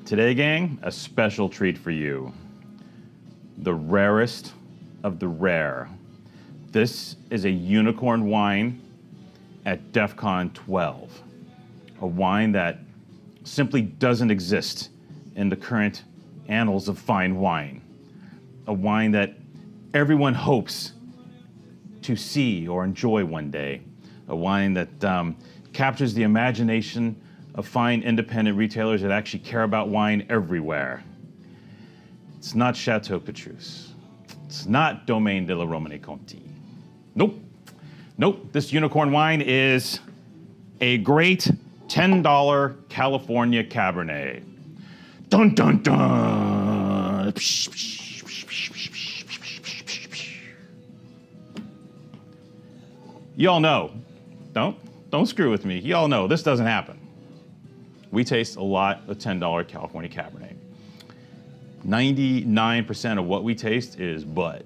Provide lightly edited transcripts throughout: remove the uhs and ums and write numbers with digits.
Today, gang, a special treat for you. The rarest of the rare. This is a unicorn wine at DEFCON 12. A wine that simply doesn't exist in the current annals of fine wine. A wine that everyone hopes to see or enjoy one day. A wine that captures the imagination of fine independent retailers that actually care about wine everywhere. It's not Chateau Petrus. It's not Domaine de la Romane Conti. Nope. Nope. This unicorn wine is a great $10 California Cabernet. Dun dun dun. Y'all know. Don't screw with me. Y'all know this doesn't happen. We taste a lot of $10 California Cabernet. 99% of what we taste is bud.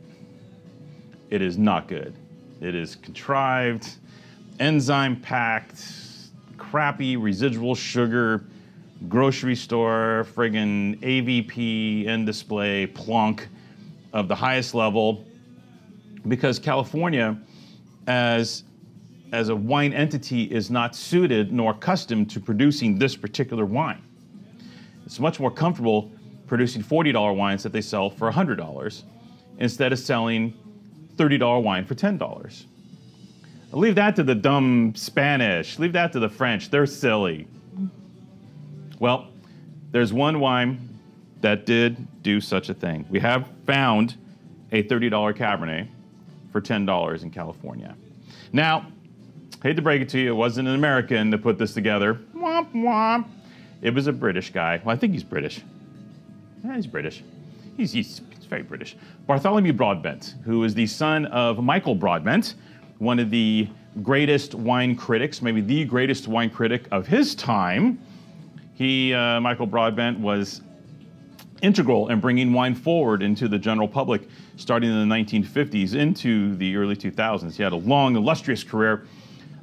It is not good. It is contrived, enzyme-packed, crappy residual sugar, grocery store, friggin' AVP, in display, plunk of the highest level. Because California, as a wine entity, is not suited nor accustomed to producing this particular wine. It's much more comfortable producing $40 wines that they sell for $100 instead of selling $30 wine for $10. Leave that to the dumb Spanish. Leave that to the French. They're silly. Well, there's one wine that did do such a thing. We have found a $30 Cabernet for $10 in California. Now, hate to break it to you, it wasn't an American that put this together. Womp womp. It was a British guy. Well, I think he's British. Yeah, he's British. He's very British. Bartholomew Broadbent, who is the son of Michael Broadbent, one of the greatest wine critics, maybe the greatest wine critic of his time. Michael Broadbent, was integral in bringing wine forward into the general public starting in the 1950s into the early 2000s. He had a long, illustrious career.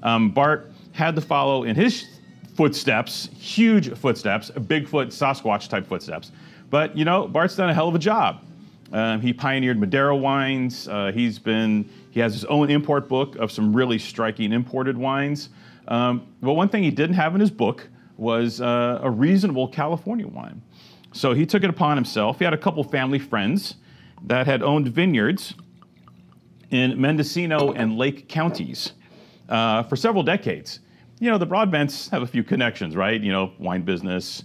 Bart had to follow in his footsteps, huge footsteps, Bigfoot, Sasquatch type footsteps. But, you know, Bart's done a hell of a job. He pioneered Madeira wines. He has his own import book of some really striking imported wines. But one thing he didn't have in his book was a reasonable California wine. So he took it upon himself. He had a couple family friends that had owned vineyards in Mendocino and Lake counties for several decades. You know, the Broadbents have a few connections, right? You know, wine business,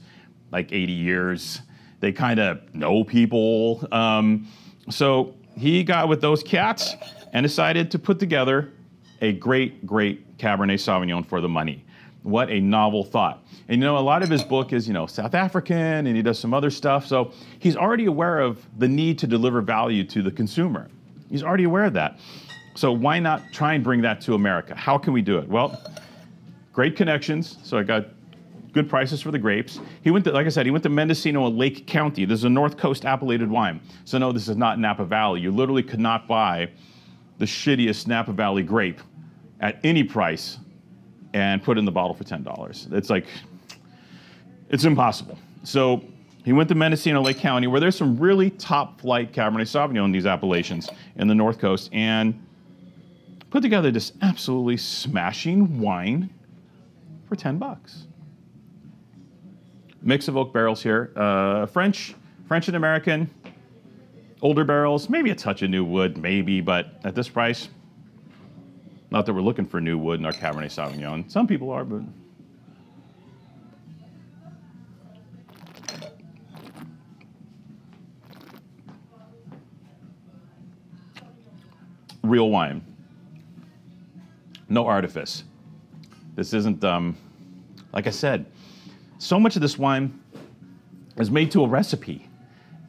like 80 years. They kind of know people. So he got with those cats and decided to put together a great, great Cabernet Sauvignon for the money. What a novel thought. And you know, a lot of his book is, you know, South African, and he does some other stuff. So he's already aware of the need to deliver value to the consumer. He's already aware of that. So why not try and bring that to America? How can we do it? Well, great connections. So I got good prices for the grapes. He went to, like I said, he went to Mendocino and Lake County. This is a North Coast appellated wine. So no, this is not Napa Valley. You literally could not buy the shittiest Napa Valley grape at any price and put it in the bottle for $10. It's like, it's impossible. So he went to Mendocino Lake County, where there's some really top flight Cabernet Sauvignon in these appellations in the North Coast, and put together this absolutely smashing wine for $10. Mix of oak barrels here. French and American, older barrels, maybe a touch of new wood, maybe, but at this price, not that we're looking for new wood in our Cabernet Sauvignon. Some people are, but real wine. No artifice. This isn't, like I said, so much of this wine is made to a recipe,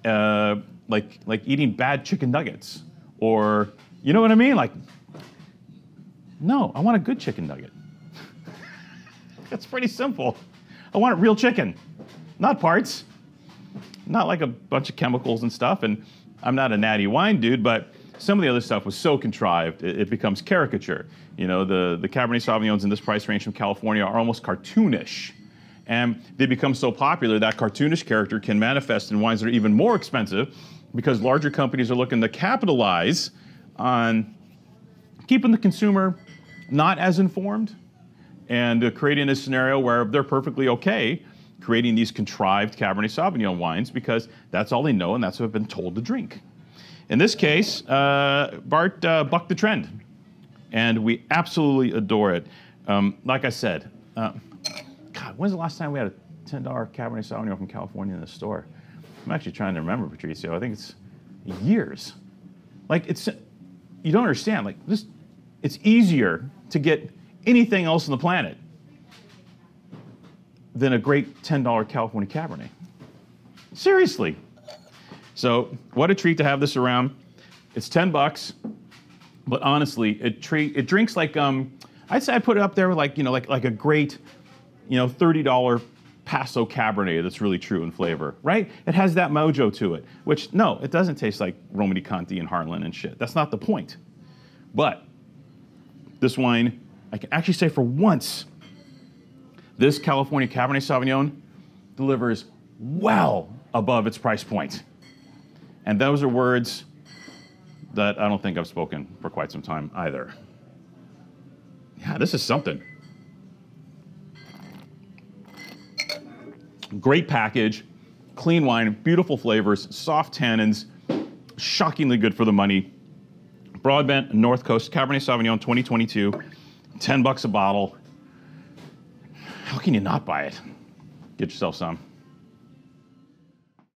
like eating bad chicken nuggets, or, you know what I mean? Like, no, I want a good chicken nugget. That's pretty simple. I want real chicken, not parts, not like a bunch of chemicals and stuff. And I'm not a natty wine dude, but some of the other stuff was so contrived, it becomes caricature. You know, the Cabernet Sauvignons in this price range from California are almost cartoonish. And they become so popular that cartoonish character can manifest in wines that are even more expensive because larger companies are looking to capitalize on keeping the consumer not as informed and creating a scenario where they're perfectly okay creating these contrived Cabernet Sauvignon wines because that's all they know and that's what they've been told to drink. In this case, Bart bucked the trend, and we absolutely adore it. Like I said, God, when's the last time we had a $10 Cabernet Sauvignon from California in the store? I'm actually trying to remember, Patricio. I think it's years. Like, you don't understand. Like, it's easier to get anything else on the planet than a great $10 California Cabernet. Seriously. So what a treat to have this around. It's $10, but honestly, it drinks like I'd say I put it up there with like like a great $30 Paso Cabernet that's really true in flavor, right? It has that mojo to it, which no, it doesn't taste like Romani Conti and Harlan and shit. That's not the point. But this wine, I can actually say for once, this California Cabernet Sauvignon delivers well above its price point. And those are words that I don't think I've spoken for quite some time either. Yeah, this is something. Great package, clean wine, beautiful flavors, soft tannins, shockingly good for the money. Broadbent North Coast Cabernet Sauvignon 2022, $10 a bottle. How can you not buy it? Get yourself some.